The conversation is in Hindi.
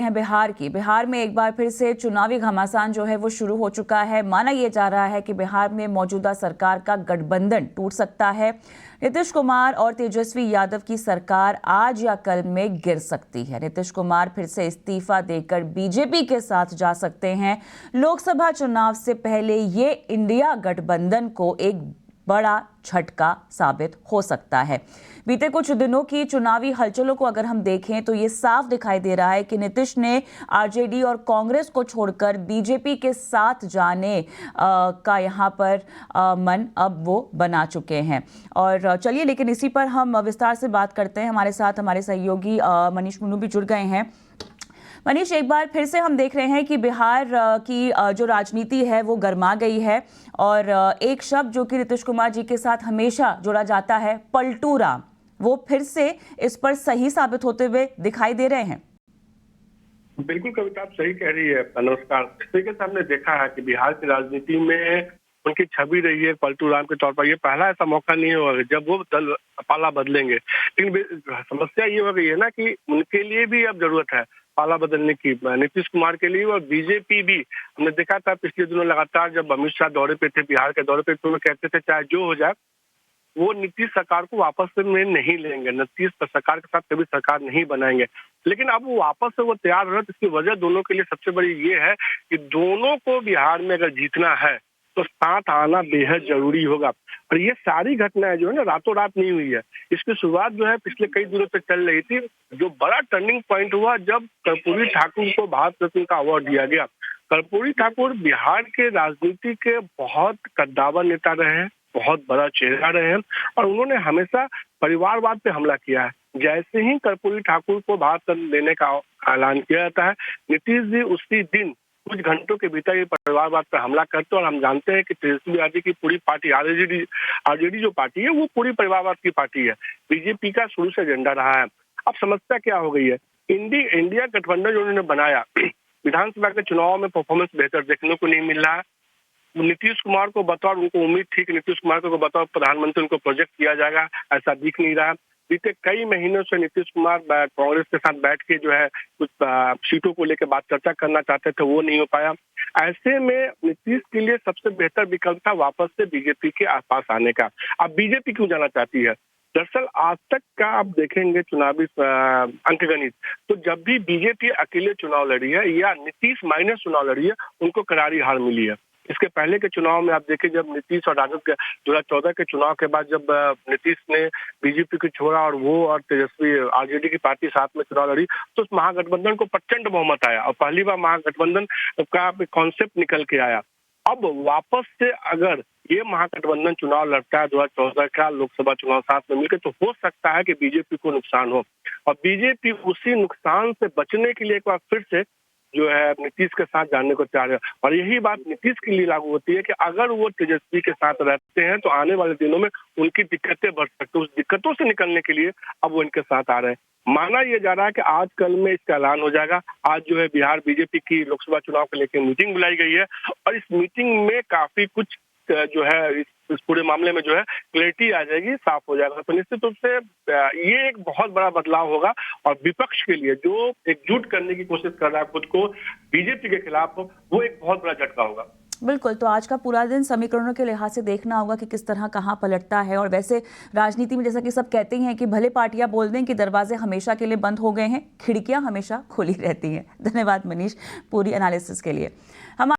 हैं बिहार की। बिहार में एक बार फिर से चुनावी घमासान जो है वो शुरू हो चुका है। माना यह जा रहा है कि बिहार में मौजूदा सरकार का गठबंधन टूट सकता है। नीतीश कुमार और तेजस्वी यादव की सरकार आज या कल में गिर सकती है। नीतीश कुमार फिर से इस्तीफा देकर बीजेपी के साथ जा सकते हैं। लोकसभा चुनाव से पहले ये इंडिया गठबंधन को एक बड़ा झटका साबित हो सकता है। बीते कुछ दिनों की चुनावी हलचलों को अगर हम देखें तो ये साफ दिखाई दे रहा है कि नीतीश ने आरजेडी और कांग्रेस को छोड़कर बीजेपी के साथ जाने का यहाँ पर मन अब वो बना चुके हैं। और चलिए लेकिन इसी पर हम विस्तार से बात करते हैं। हमारे साथ हमारे सहयोगी मनीष मुन्नू भी जुड़ गए हैं। मनीष, एक बार फिर से हम देख रहे हैं कि बिहार की जो राजनीति है वो गर्मा गई है और एक शब्द जो कि नीतीश कुमार जी के साथ हमेशा जोड़ा जाता है, पलटू राम, वो फिर से इस पर सही साबित होते हुए दिखाई दे रहे हैं। बिल्कुल कविता, आप सही कह रही है। नमस्कार। तरीके से हमने देखा है कि बिहार की राजनीति में उनकी छवि रही है पलटू राम के तौर पर। ये पहला ऐसा मौका नहीं होगा जब वो दल पाला बदलेंगे, लेकिन समस्या ये हो गई है ना कि उनके लिए भी अब जरूरत है पाला बदलने की, नीतीश कुमार के लिए। और बीजेपी भी, हमने देखा था पिछले दिनों लगातार जब अमित शाह दौरे पे थे, बिहार के दौरे पे, तो वो कहते थे चाहे जो हो जाए वो नीतीश सरकार को वापस में नहीं लेंगे, नीतीश सरकार के साथ कभी सरकार नहीं बनाएंगे। लेकिन अब वो वापस से वो तैयार हो रहे हैं। इसकी वजह दोनों के लिए सबसे बड़ी ये है कि दोनों को बिहार में अगर जीतना है तो साथ आना बेहद जरूरी होगा। और ये सारी घटनाएं जो है ना रातों रात नहीं हुई है। इसकी शुरुआत जो है पिछले कई दिनों से चल रही थी। जो बड़ा टर्निंग पॉइंट हुआ जब कर्पूरी ठाकुर को भारत रत्न का अवार्ड दिया गया। कर्पूरी ठाकुर बिहार के राजनीति के बहुत कद्दावर नेता रहे हैं, बहुत बड़ा चेहरा रहे हैं और उन्होंने हमेशा परिवारवाद पे हमला किया है। जैसे ही कर्पूरी ठाकुर को भारत रत्न देने का ऐलान किया जाता है, नीतीश जी उसी दिन कुछ घंटों के भीतर ये परिवारवाद पर हमला करते हैं। और हम जानते हैं कि तेजस्वी यादव की पूरी पार्टी आरजेडी जो पार्टी है वो पूरी परिवारवाद की पार्टी है। बीजेपी का शुरू से एजेंडा रहा है। अब समस्या क्या हो गई है, इंडिया गठबंधन जो उन्होंने बनाया, विधानसभा के चुनाव में परफॉर्मेंस बेहतर देखने को नहीं मिल रहा है। नीतीश कुमार को बतौर, उनको उम्मीद थी कि नीतीश कुमार को बतौर प्रधानमंत्री उनको प्रोजेक्ट किया जाएगा, ऐसा दिख नहीं रहा। बीते कई महीनों से नीतीश कुमार कांग्रेस के साथ बैठ के जो है कुछ सीटों को लेकर बात चर्चा करना चाहते थे, वो नहीं हो पाया। ऐसे में नीतीश के लिए सबसे बेहतर विकल्प था वापस से बीजेपी के आसपास आने का। अब बीजेपी क्यों जाना चाहती है? दरअसल आज तक का आप देखेंगे चुनावी अंकगणित, तो जब भी बीजेपी अकेले चुनाव लड़ी है या नीतीश माइनस चुनाव लड़ी है, उनको करारी हार मिली है। इसके पहले के चुनाव में आप देखें, जब नीतीश और राजद के 2014 के चुनाव के बाद जब नीतीश ने बीजेपी को छोड़ा और वो और तेजस्वी आरजेडी की पार्टी साथ में चुनाव लड़ी, तो उस महागठबंधन को प्रचंड बहुमत आया और पहली बार महागठबंधन का कॉन्सेप्ट निकल के आया। अब वापस से अगर ये महागठबंधन चुनाव लड़ता है 2014 का लोकसभा चुनाव साथ में मिलकर, तो हो सकता है कि बीजेपी को नुकसान हो। और बीजेपी उसी नुकसान से बचने के लिए एक बार फिर से जो है नीतीश के साथ जाने को चाह रहे हैं। और यही बात नीतीश के लिए लागू होती है कि अगर वो तेजस्वी के साथ रहते हैं तो आने वाले दिनों में उनकी दिक्कतें बढ़ सकती है। उस दिक्कतों से निकलने के लिए अब वो इनके साथ आ रहे हैं। माना यह जा रहा है कि आज कल में इसका ऐलान हो जाएगा। आज जो है बिहार बीजेपी की लोकसभा चुनाव को लेकर मीटिंग बुलाई गई है और इस मीटिंग में काफी कुछ जो है इस पूरे मामले में जो है क्लैरिटी आ जाएगी, साफ हो जाएगा। तो निश्चित रूप से ये एक बहुत बड़ा बदलाव होगा और विपक्ष के लिए जो एकजुट करने की कोशिश कर रहा है खुद को बीजेपी के खिलाफ, वो एक बहुत बड़ा झटका होगा। बिल्कुल, तो आज का पूरा दिन समीकरणों के लिहाज से देखना होगा कि किस तरह कहां पलटता है। और वैसे राजनीति में जैसा कि सब कहते हैं कि भले पार्टियां बोल दें कि दरवाजे हमेशा के लिए बंद हो गए हैं, खिड़कियां हमेशा खुली रहती हैं। धन्यवाद मनीष पूरी एनालिसिस के लिए। हम